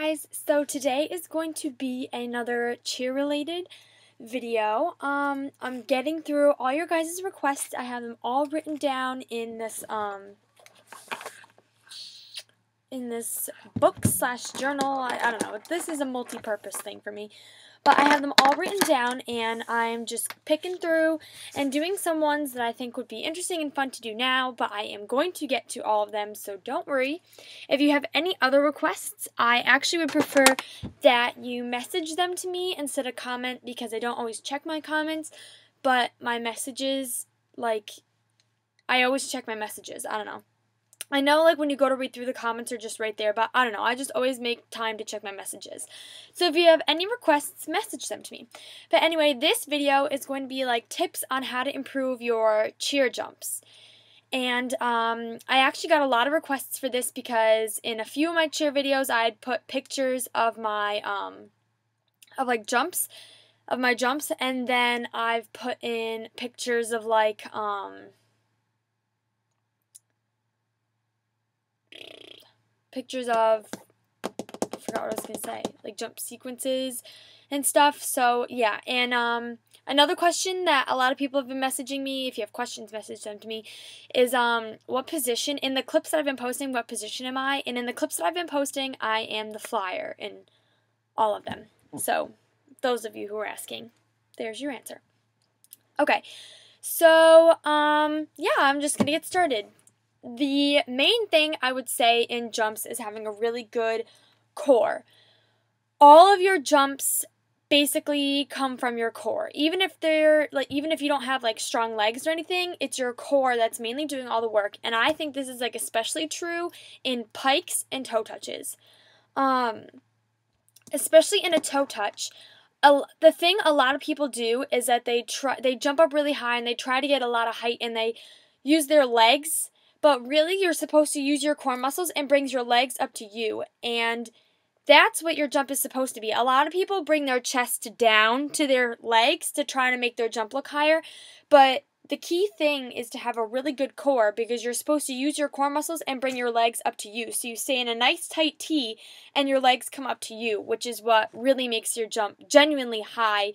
guys, so today is going to be another cheer related video. I'm getting through all your guys' requests. I have them all written down in this book slash journal. I don't know. This is a multi-purpose thing for me. But I have them all written down, and I'm just picking through and doing some ones that I think would be interesting and fun to do now, but I am going to get to all of them, so don't worry. If you have any other requests, I actually would prefer that you message them to me instead of comment, because I don't always check my comments, but my messages, I always check my messages. I don't know. I know, when you go to read through the comments are just right there, but I don't know. I just always make time to check my messages. So if you have any requests, message them to me. But anyway, this video is going to be, tips on how to improve your cheer jumps. And I actually got a lot of requests for this because in a few of my cheer videos, I'd put pictures of my, jumps, and then I've put in pictures of, pictures of, I forgot what I was going to say, jump sequences and stuff. So, yeah, and another question that a lot of people have been messaging me, if you have questions, message them to me, is what position, in the clips that I've been posting, what position am I? And in the clips that I've been posting, I am the flyer in all of them. So, those of you who are asking, there's your answer. Okay, so, yeah, I'm just going to get started. The main thing I would say in jumps is having a really good core. All of your jumps basically come from your core. Even if even if you don't have strong legs or anything, it's your core that's mainly doing all the work. And I think this is especially true in pikes and toe touches. Especially in a toe touch. The thing a lot of people do is that they jump up really high and they try to get a lot of height and they use their legs. But really, you're supposed to use your core muscles and brings your legs up to you. And that's what your jump is supposed to be. A lot of people bring their chest down to their legs to try to make their jump look higher. But the key thing is to have a really good core, because you're supposed to use your core muscles and bring your legs up to you. So you stay in a nice tight T and your legs come up to you, which is what really makes your jump genuinely high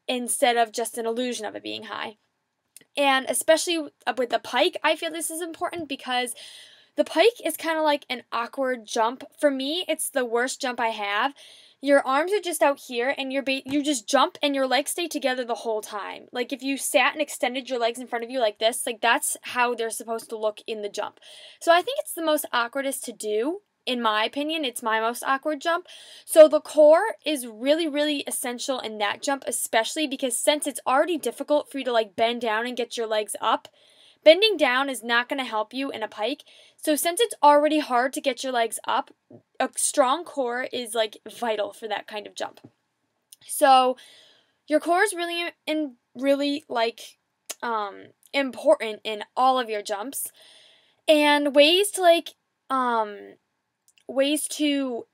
instead of just an illusion of it being high. And especially with the pike, I feel this is important because the pike is kind of like an awkward jump. For me, it's the worst jump I have. Your arms are just out here, and you just jump, and your legs stay together the whole time. If you sat and extended your legs in front of you like this, that's how they're supposed to look in the jump. So I think it's the most awkwardest to do. In my opinion, it's my most awkward jump. So the core is really, really essential in that jump, especially because since it's already difficult for you to bend down and get your legs up, bending down is not going to help you in a pike. So since it's already hard to get your legs up, a strong core is vital for that kind of jump. So your core is really important in all of your jumps. And ways to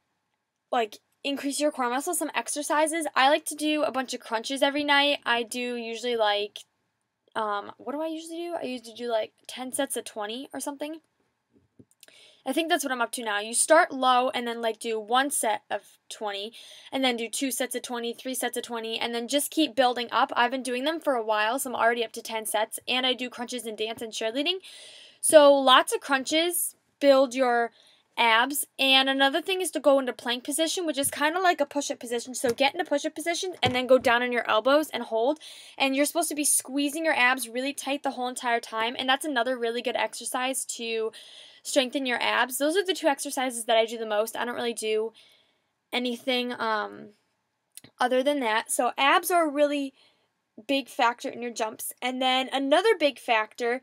increase your core muscle, some exercises. I like to do a bunch of crunches every night. I do usually what do I usually do? I usually do 10 sets of 20 or something. I think that's what I'm up to now. You start low and then do one set of 20 and then do 2 sets of 20, 3 sets of 20, and then just keep building up. I've been doing them for a while, so I'm already up to 10 sets, and I do crunches in dance and cheerleading. So lots of crunches build your abs. And another thing is to go into plank position, which is kind of like a push-up position. So get into push-up position and then go down on your elbows and hold. And you're supposed to be squeezing your abs really tight the whole entire time. And that's another really good exercise to strengthen your abs. Those are the 2 exercises that I do the most. I don't really do anything other than that. So abs are a really big factor in your jumps. And then another big factor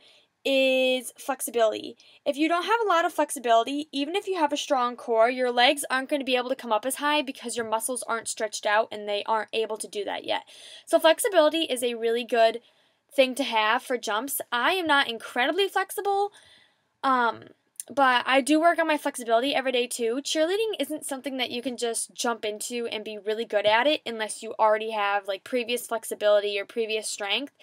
is flexibility. If you don't have a lot of flexibility, even if you have a strong core, your legs aren't going to be able to come up as high because your muscles aren't stretched out and they aren't able to do that yet. So flexibility is a really good thing to have for jumps. I am not incredibly flexible, but I do work on my flexibility every day too. Cheerleading isn't something that you can just jump into and be really good at it unless you already have previous flexibility or previous strength.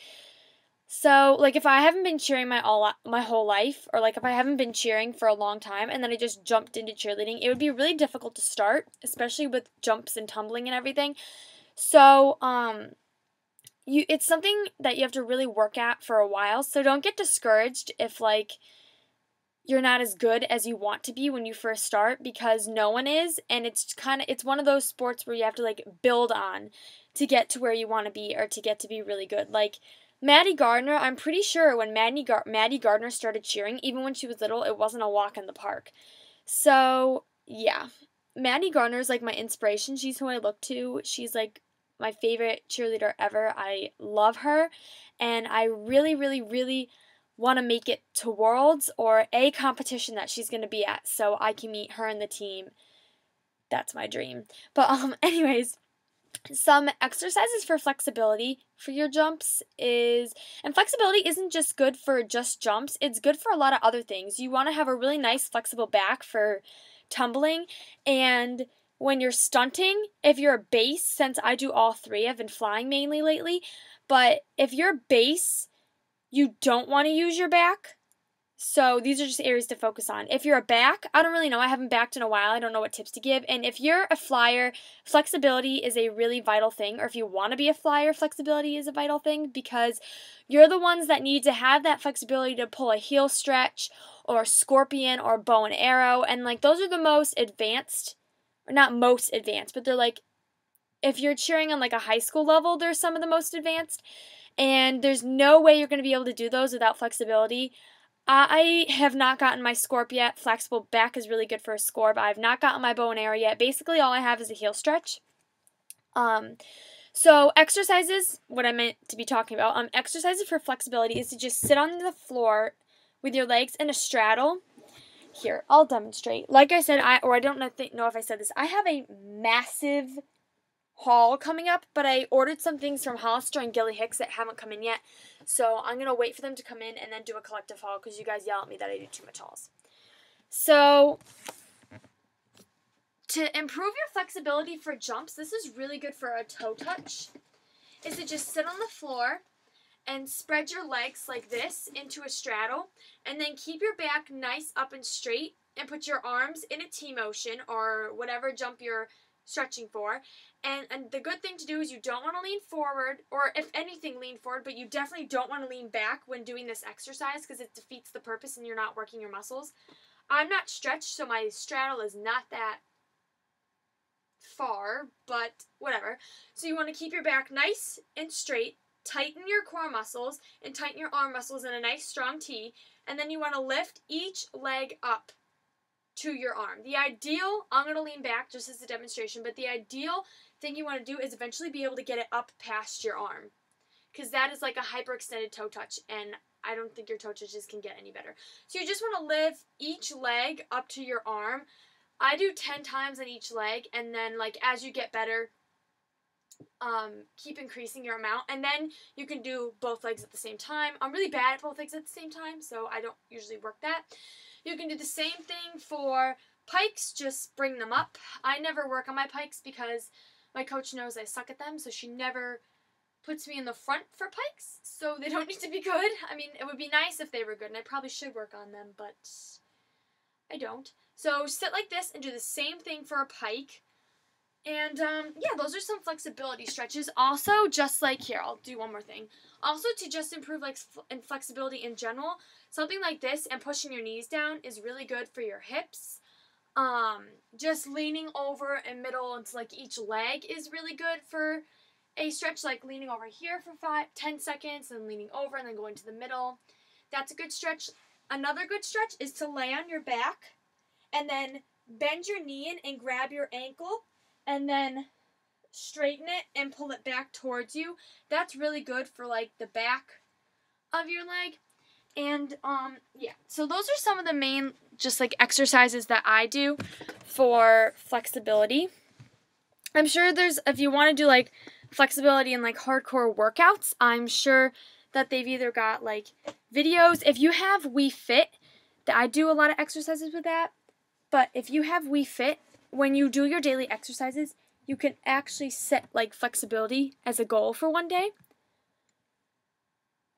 So, like, if I haven't been cheering my whole life, or like if I haven't been cheering for a long time and then I just jumped into cheerleading, it would be really difficult to start, especially with jumps and tumbling and everything. So, it's something that you have to really work at for a while. So don't get discouraged if like you're not as good as you want to be when you first start, because no one is, and it's one of those sports where you have to like build on to get to where you want to be, or to get to be really good. Like Maddie Gardner, I'm pretty sure when Maddie Gardner started cheering, even when she was little, it wasn't a walk in the park. So, yeah. Maddie Gardner is like my inspiration. She's who I look to. She's like my favorite cheerleader ever. I love her, and I really, really, really want to make it to Worlds or a competition that she's going to be at so I can meet her and the team. That's my dream. But anyways, some exercises for flexibility for your jumps and flexibility isn't just good for just jumps, it's good for a lot of other things. You want to have a really nice flexible back for tumbling, and when you're stunting, if you're a base, since I do all three, I've been flying mainly lately, but if you're a base, you don't want to use your back. So these are just areas to focus on. If you're a back, I don't really know. I haven't backed in a while. I don't know what tips to give. And if you're a flyer, flexibility is a really vital thing. Or if you want to be a flyer, flexibility is a vital thing, because you're the ones that need to have that flexibility to pull a heel stretch or scorpion or bow and arrow. And like those are the most advanced, or not most advanced, but they're like, if you're cheering on like a high school level, they're some of the most advanced. And there's no way you're going to be able to do those without flexibility. I have not gotten my scorp yet. Flexible back is really good for a scorp. I have not gotten my bow and arrow yet. Basically, all I have is a heel stretch. So exercises, what I meant to be talking about, exercises for flexibility is to just sit on the floor with your legs in a straddle. Here, I'll demonstrate. Like I said, I don't know if I said this. I have a massive haul coming up, but I ordered some things from Hollister and Gilly Hicks that haven't come in yet, so I'm going to wait for them to come in and then do a collective haul, because you guys yell at me that I do too much hauls. So, to improve your flexibility for jumps, this is really good for a toe touch, is to just sit on the floor and spread your legs like this into a straddle, and then keep your back nice up and straight, and put your arms in a T-motion, or whatever jump you're stretching for. And the good thing to do is you don't want to lean forward, or if anything lean forward, but you definitely don't want to lean back when doing this exercise, because it defeats the purpose and you're not working your muscles. I'm not stretched, so my straddle is not that far, but whatever. So you want to keep your back nice and straight, tighten your core muscles, and tighten your arm muscles in a nice strong T, and then you want to lift each leg up to your arm. The ideal, I'm going to lean back just as a demonstration, but the ideal thing you want to do is eventually be able to get it up past your arm, because that is like a hyperextended toe touch, and I don't think your toe touches can get any better. So you just want to lift each leg up to your arm. I do 10 times on each leg, and then like as you get better, keep increasing your amount, and then you can do both legs at the same time. I'm really bad at both legs at the same time, so I don't usually work that. You can do the same thing for pikes, just bring them up. I never work on my pikes because my coach knows I suck at them, so she never puts me in the front for pikes, so they don't need to be good. I mean, it would be nice if they were good, and I probably should work on them, but I don't. So sit like this and do the same thing for a pike. And, yeah, those are some flexibility stretches. Also, just like here, I'll do one more thing. Also, to just improve like flexibility in general, something like this and pushing your knees down is really good for your hips. Just leaning over and middle into like each leg is really good for a stretch, like leaning over here for 10 seconds and leaning over and then going to the middle. That's a good stretch. Another good stretch is to lay on your back and then bend your knee in and grab your ankle and then straighten it and pull it back towards you. That's really good for like the back of your leg. And yeah, so those are some of the main just like exercises that I do for flexibility. I'm sure if you want to do like flexibility and like hardcore workouts, I'm sure that they've either got like videos. If you have Wii Fit, I do a lot of exercises with that. But if you have Wii Fit, when you do your daily exercises, you can actually set like flexibility as a goal for one day.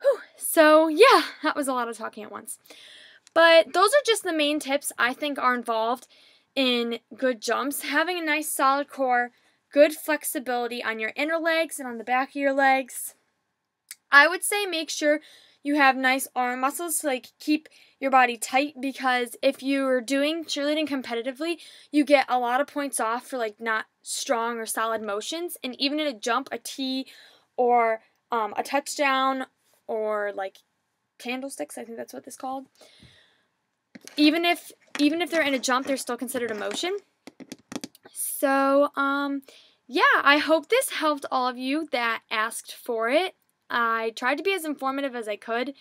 Whew. So yeah, that was a lot of talking at once. But those are just the main tips I think are involved in good jumps. Having a nice solid core, good flexibility on your inner legs and on the back of your legs. I would say make sure you have nice arm muscles to keep your body tight, because if you're doing cheerleading competitively, you get a lot of points off for not strong or solid motions. And even in a jump, a T or a touchdown or candlesticks, I think that's what this called. Even if they're in a jump, they're still considered a motion. So yeah, I hope this helped all of you that asked for it. I tried to be as informative as I could.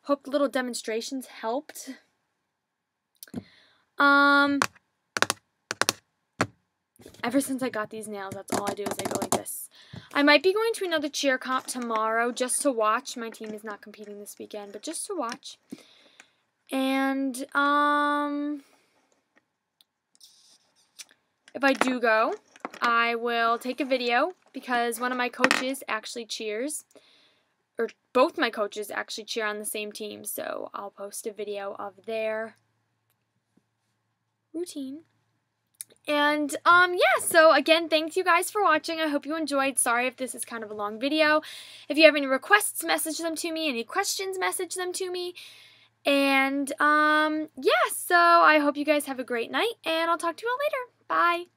Hope the little demonstrations helped. Ever since I got these nails, that's all I do is I go like this. I might be going to another cheer comp tomorrow just to watch. My team is not competing this weekend, but just to watch. And if I do go, I will take a video, because one of my coaches actually cheers. Or both my coaches actually cheer on the same team, so I'll post a video of their routine. And yeah, so again, thanks you guys for watching. I hope you enjoyed. Sorry if this is kind of a long video. If you have any requests, message them to me. Any questions, message them to me. And yeah, so I hope you guys have a great night, and I'll talk to you all later. Bye.